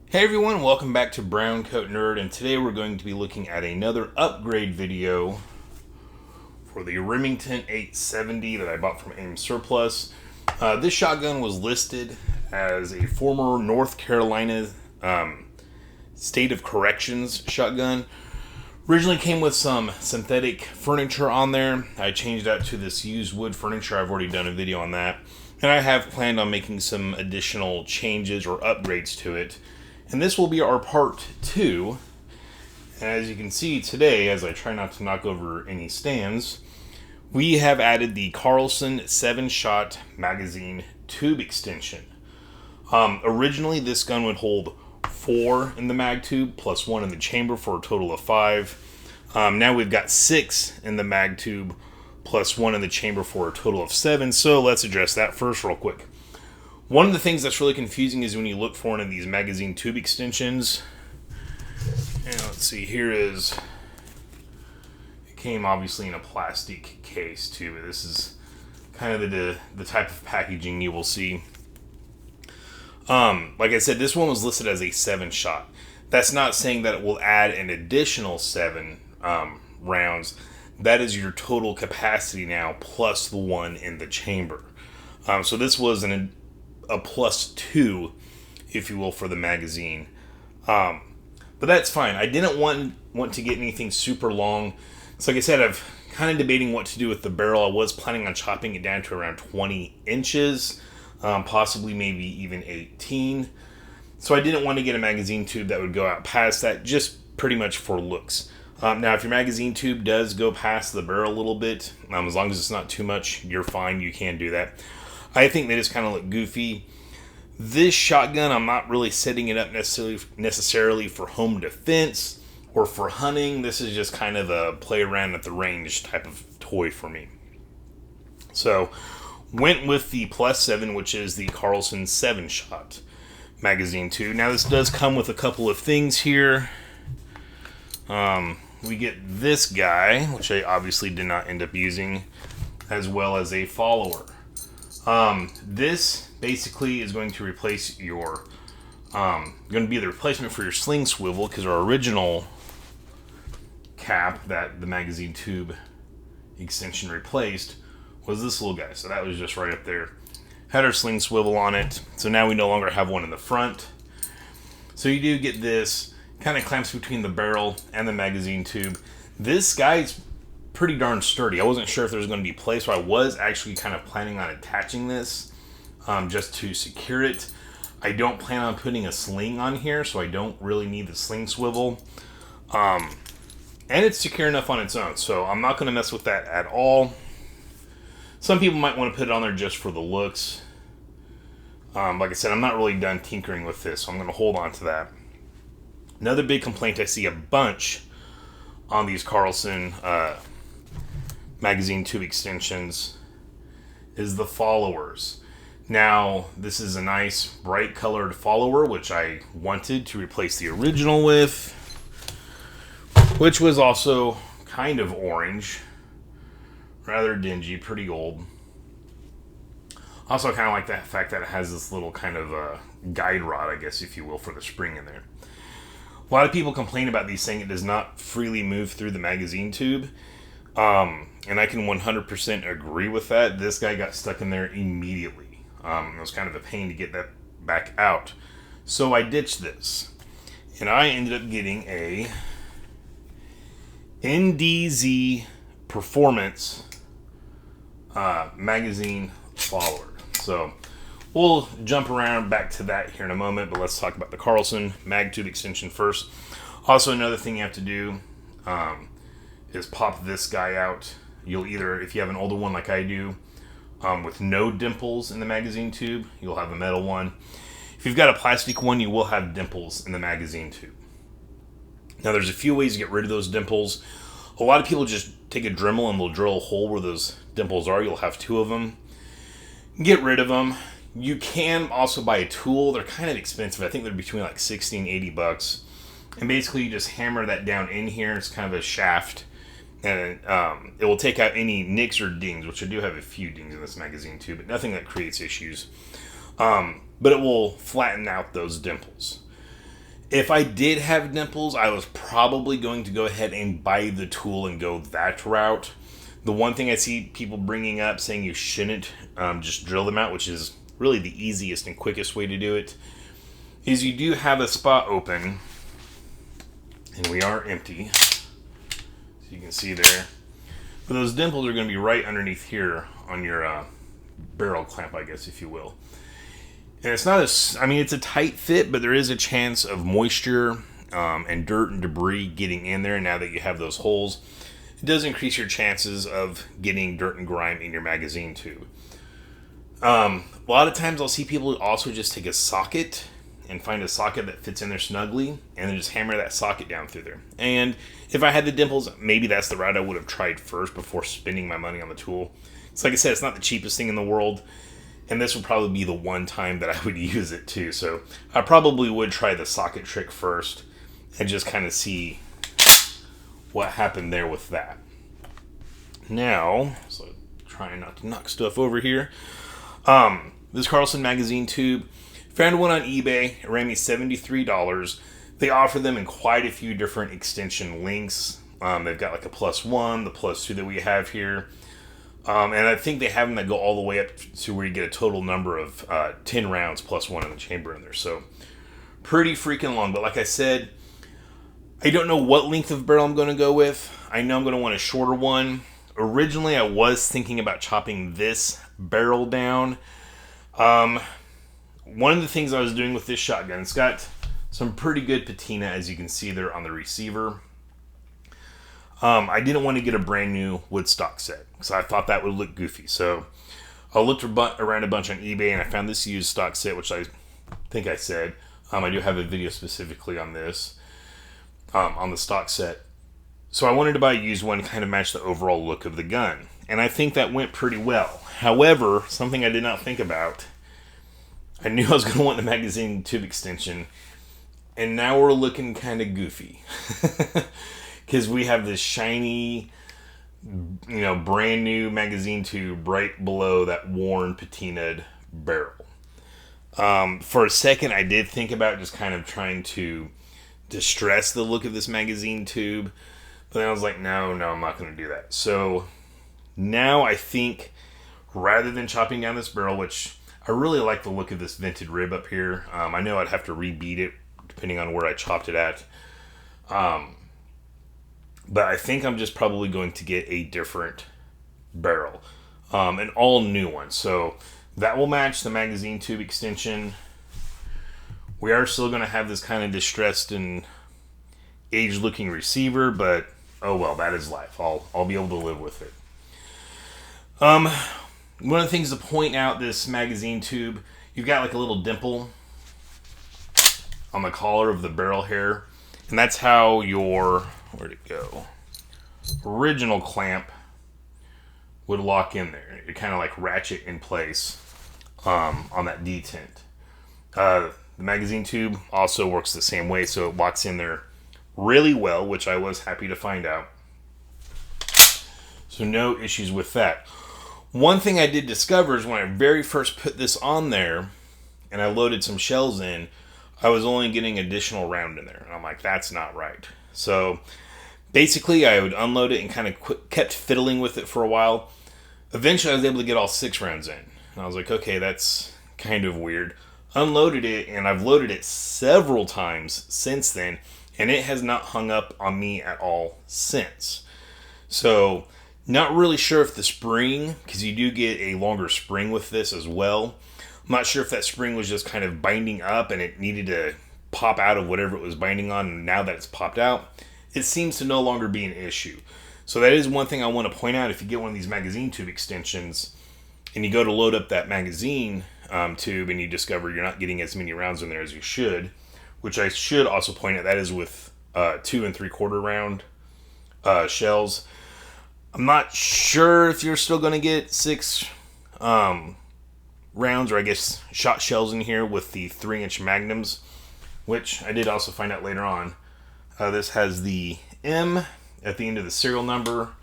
Hey everyone, welcome back to Brown Coat Nerd, and today we're going to be looking at another upgrade video for the Remington 870 that I bought from AIM Surplus. This shotgun was listed as a former North Carolina State of Corrections shotgun. Originally came with some synthetic furniture on there. I changed that to this used wood furniture. I've already done a video on that. And I have planned on making some additional changes or upgrades to it. And this will be our part 2. And as you can see today, as I try not to knock over any stands, we have added the Carlson 7-shot magazine tube extension. Originally, this gun would hold 4 in the mag tube plus 1 in the chamber for a total of 5. Now we've got 6 in the mag tube plus 1 in the chamber for a total of 7. So let's address that first real quick. One of the things that's really confusing is when you look for one of these magazine tube extensions. And let's see, here is, it came obviously in a plastic case too, but this is kind of the type of packaging you will see. Like I said, this one was listed as a 7-shot. That's not saying that it will add an additional 7 rounds. That is your total capacity now, plus the 1 in the chamber. So this was a plus 2, if you will, for the magazine. But that's fine. I didn't want to get anything super long. So like I said, I'm kind of debating what to do with the barrel. I was planning on chopping it down to around 20 inches. Possibly maybe even 18. So I didn't want to get a magazine tube that would go out past that, just pretty much for looks. Now, if your magazine tube does go past the barrel a little bit, as long as it's not too much, you're fine. You can do that. I think they just kind of look goofy. This shotgun, I'm not really setting it up necessarily for home defense or for hunting. This is just kind of a play around at the range type of toy for me. So, went with the plus 7, which is the Carlson 7-shot magazine tube. Now, this does come with a couple of things here. We get this guy, which I obviously did not end up using, as well as a follower. This basically is going to replace your, going to be the replacement for your sling swivel, because our original cap that the magazine tube extension replaced was this little guy. So that was just right up there. Had our sling swivel on it. So now we no longer have one in the front. So you do get this, kind of clamps between the barrel and the magazine tube. This guy's pretty darn sturdy. I wasn't sure if there was going to be play, so I was actually kind of planning on attaching this just to secure it. I don't plan on putting a sling on here, so I don't really need the sling swivel. And it's secure enough on its own, so I'm not going to mess with that at all. Some people might want to put it on there just for the looks. Like I said, I'm not really done tinkering with this, so I'm going to hold on to that. Another big complaint I see a bunch on these Carlson magazine tube extensions is the followers. Now, this is a nice bright colored follower, which I wanted to replace the original with, which was also kind of orange. Rather dingy, pretty old. Also kind of like the fact that it has this little kind of guide rod, I guess, if you will, for the spring in there. A lot of people complain about these, saying it does not freely move through the magazine tube. And I can 100% agree with that. This guy got stuck in there immediately. It was kind of a pain to get that back out. So I ditched this. And I ended up getting a NDZ Performance magazine follower. So we'll jump around back to that here in a moment, but let's talk about the Carlson mag tube extension first. Also, another thing you have to do is pop this guy out. You'll either, if you have an older one like I do, with no dimples in the magazine tube, you'll have a metal one. If you've got a plastic one, you will have dimples in the magazine tube. Now, there's a few ways to get rid of those dimples. A lot of people just take a Dremel and they'll drill a hole where those dimples are. You'll have 2 of them. Get rid of them. You can also buy a tool. They're kind of expensive. I think they're between like 60 and 80 bucks. And basically you just hammer that down in here. It's kind of a shaft. And it will take out any nicks or dings, which I do have a few dings in this magazine too, but nothing that creates issues. But it will flatten out those dimples. If I did have nipples, I was probably going to go ahead and buy the tool and go that route. The one thing I see people bringing up saying you shouldn't just drill them out, which is really the easiest and quickest way to do it, is you do have a spot open, and we are empty, so you can see there. But those dimples are going to be right underneath here on your barrel clamp, I guess, if you will. And it's not it's a tight fit, but there is a chance of moisture and dirt and debris getting in there. Now that you have those holes, it does increase your chances of getting dirt and grime in your magazine tube. A lot of times I'll see people also just take a socket and find a socket that fits in there snugly and then just hammer that socket down through there. And if I had the dimples, maybe that's the route I would have tried first before spending my money on the tool. It's like I said, it's not the cheapest thing in the world. And this would probably be the one time that I would use it too. So I probably would try the socket trick first and just kind of see what happened there with that. Now, so trying not to knock stuff over here. This Carlson magazine tube, found one on eBay. It ran me $73. They offer them in quite a few different extension lengths. They've got like a +1, the +2 that we have here. And I think they have them that go all the way up to where you get a total number of 10 rounds +1 in the chamber in there. So pretty freaking long. But like I said, I don't know what length of barrel I'm going to go with. I know I'm going to want a shorter one. Originally, I was thinking about chopping this barrel down. One of the things I was doing with this shotgun, it's got some pretty good patina, as you can see there on the receiver. I didn't want to get a brand new wood stock set because I thought that would look goofy. So I looked around a bunch on eBay and I found this used stock set, which I think I said. I do have a video specifically on this, on the stock set. So I wanted to buy a used one to kind of match the overall look of the gun. And I think that went pretty well. However, something I did not think about, I knew I was going to want the magazine tube extension. And now we're looking kind of goofy. Because we have this shiny, brand new magazine tube right below that worn patinaed barrel. For a second, I did think about just kind of trying to distress the look of this magazine tube. But then I was like, no, I'm not going to do that. So now I think rather than chopping down this barrel, which I really like the look of this vented rib up here. I know I'd have to rebeat it depending on where I chopped it at. But I think I'm just probably going to get a different barrel. An all new one. So that will match the magazine tube extension. We are still going to have this kind of distressed and aged looking receiver, but oh well, that is life. I'll be able to live with it. One of the things to point out, this magazine tube, you've got like a little dimple on the collar of the barrel hair, and that's how your, where'd it go, original clamp would lock in there. It kind of like ratchet in place on that detent. The magazine tube also works the same way, so it locks in there really well, which I was happy to find out. So no issues with that. One thing I did discover is when I very first put this on there and I loaded some shells in, I was only getting additional round in there. And I'm like, that's not right. So basically I would unload it and kind of kept fiddling with it for a while. Eventually I was able to get all 6 rounds in. And I was like, okay, that's kind of weird. Unloaded it, and I've loaded it several times since then, and it has not hung up on me at all since. So not really sure if the spring, because you do get a longer spring with this as well. I'm not sure if that spring was just kind of binding up and it needed to pop out of whatever it was binding on, and now that it's popped out, it seems to no longer be an issue. So that is one thing I want to point out. If you get one of these magazine tube extensions and you go to load up that magazine tube and you discover you're not getting as many rounds in there as you should, which I should also point out, that is with 2 3/4 round shells. I'm not sure if you're still going to get 6 rounds, or I guess shot shells in here with the 3-inch magnums, which I did also find out later on. This has the M at the end of the serial number.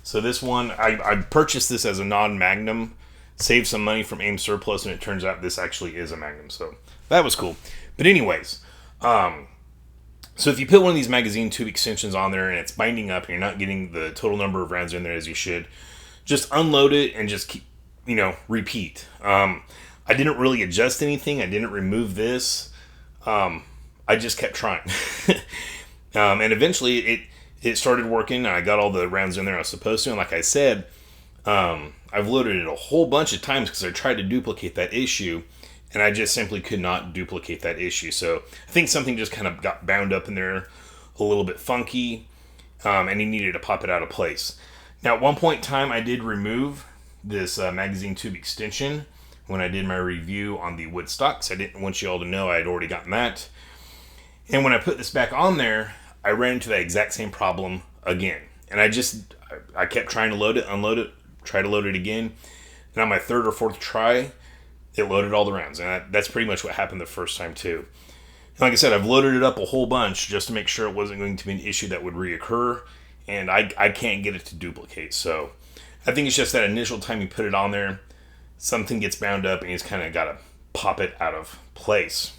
So this one, I purchased this as a non-magnum, saved some money from AIM surplus, and it turns out this actually is a magnum. So that was cool. But anyways, So if you put one of these magazine tube extensions on there and it's binding up and you're not getting the total number of rounds in there as you should, just unload it and just keep, repeat. I didn't really adjust anything. I didn't remove this. I just kept trying. And eventually it started working. And I got all the rounds in there I was supposed to. And like I said, I've loaded it a whole bunch of times because I tried to duplicate that issue. And I just simply could not duplicate that issue. So I think something just kind of got bound up in there a little bit funky. And he needed to pop it out of place. Now, at one point in time, I did remove this magazine tube extension when I did my review on the Woodstocks. I didn't want you all to know I had already gotten that. And when I put this back on there, I ran into that exact same problem again. And I kept trying to load it, unload it, try to load it again. And on my third or fourth try, it loaded all the rounds. And that's pretty much what happened the first time too. And like I said, I've loaded it up a whole bunch just to make sure it wasn't going to be an issue that would reoccur. And I can't get it to duplicate. So I think it's just that initial time you put it on there, something gets bound up and you just kind of got to pop it out of place.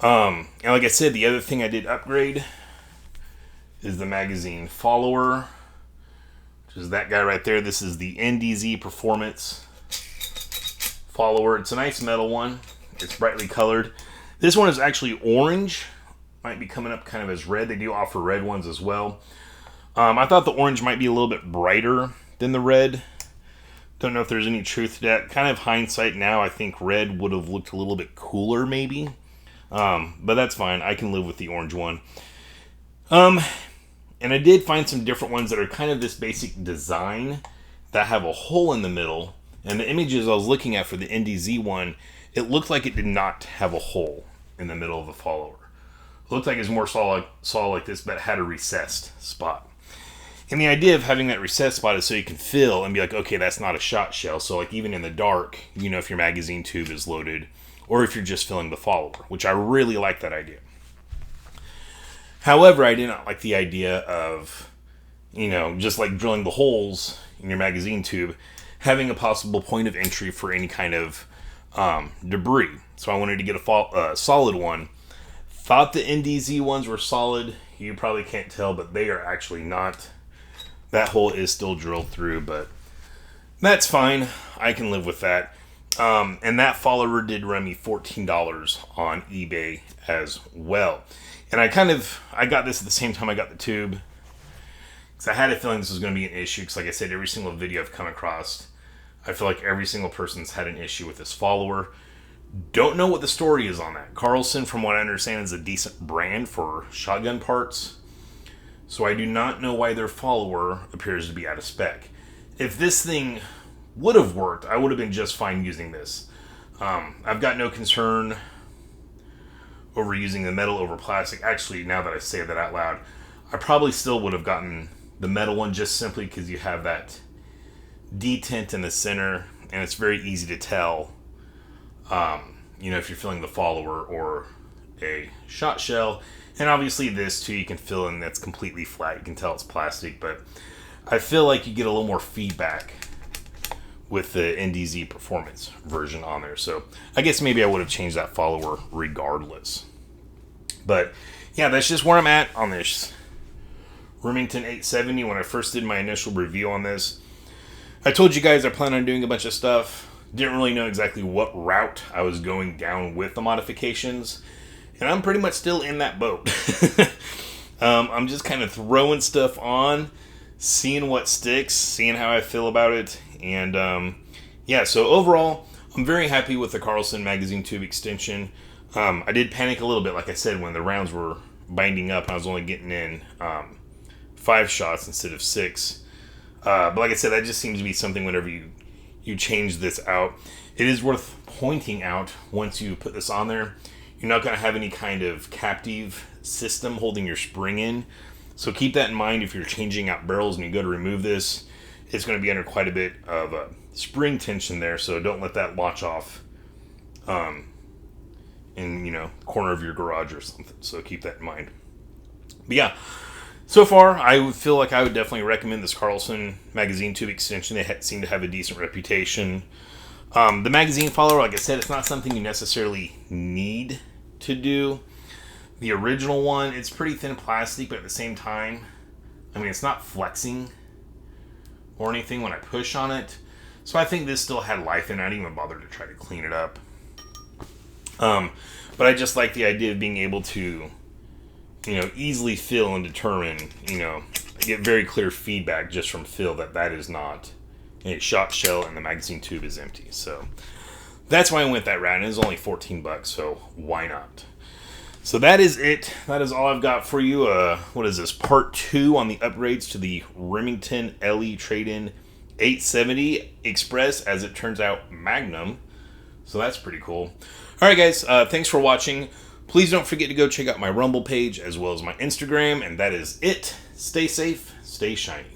And like I said, the other thing I did upgrade is the magazine follower, which is that guy right there. This is the NDZ Performance follower. It's a nice metal one. It's brightly colored. This one is actually orange. Might be coming up kind of as red. They do offer red ones as well. I thought the orange might be a little bit brighter than the red. Don't know if there's any truth to that. Kind of hindsight now, I think red would have looked a little bit cooler maybe. But that's fine. I can live with the orange one. And I did find some different ones that are kind of this basic design that have a hole in the middle. And the images I was looking at for the NDZ one, it looked like it did not have a hole in the middle of the follower. It looked like it was more solid like this, but it had a recessed spot. And the idea of having that recessed spot is so you can feel and be like, okay, that's not a shot shell. So like even in the dark, if your magazine tube is loaded or if you're just filling the follower, which I really like that idea. However, I did not like the idea of, just like drilling the holes in your magazine tube, having a possible point of entry for any kind of debris. So I wanted to get a solid one. Thought the NDZ ones were solid. You probably can't tell, but they are actually not. That hole is still drilled through, but that's fine. I can live with that. And that follower did run me $14 on eBay as well. And I got this at the same time I got the tube. Because I had a feeling this was going to be an issue. Because like I said, every single video I've come across, I feel like every single person's had an issue with this follower. Don't know what the story is on that. Carlson, from what I understand, is a decent brand for shotgun parts. So I do not know why their follower appears to be out of spec. If this thing would have worked, I would have been just fine using this. I've got no concern over using the metal over plastic. Actually, now that I say that out loud, I probably still would have gotten the metal one just simply because you have that detent in the center and it's very easy to tell if you're filling the follower or a shot shell. And obviously this too, you can fill in that's completely flat. You can tell it's plastic, but I feel like you get a little more feedback with the NDZ Performance version on there. So I guess maybe I would have changed that follower regardless. But yeah, that's just where I'm at on this Remington 870. When I first did my initial review on this, I told you guys I plan on doing a bunch of stuff. Didn't really know exactly what route I was going down with the modifications. And I'm pretty much still in that boat. I'm just kind of throwing stuff on, seeing what sticks, seeing how I feel about it. And so overall, I'm very happy with the Carlson magazine tube extension. I did panic a little bit, like I said, when the rounds were binding up. I was only getting in 5 shots instead of 6. But like I said, that just seems to be something whenever you change this out. It is worth pointing out, once you put this on there, you're not going to have any kind of captive system holding your spring in. So keep that in mind if you're changing out barrels and you go to remove this. It's going to be under quite a bit of spring tension there, so don't let that latch off in the corner of your garage or something. So keep that in mind. But yeah, so far I would feel like I would definitely recommend this Carlson magazine tube extension. They seem to have a decent reputation. The magazine follower, like I said, it's not something you necessarily need to do, The original one, it's pretty thin plastic, but at the same time, I mean, it's not flexing or anything when I push on it. So I think this still had life in it. I didn't even bother to try to clean it up. But I just like the idea of being able to, easily feel and determine, get very clear feedback just from feel that is not a shot shell and the magazine tube is empty. So that's why I went that route. And it was only $14, so why not? So that is it. That is all I've got for you. What is this? Part 2 on the upgrades to the Remington LE Trade-In 870 Express, as it turns out, Magnum. So that's pretty cool. All right, guys. Thanks for watching. Please don't forget to go check out my Rumble page as well as my Instagram. And that is it. Stay safe. Stay shiny.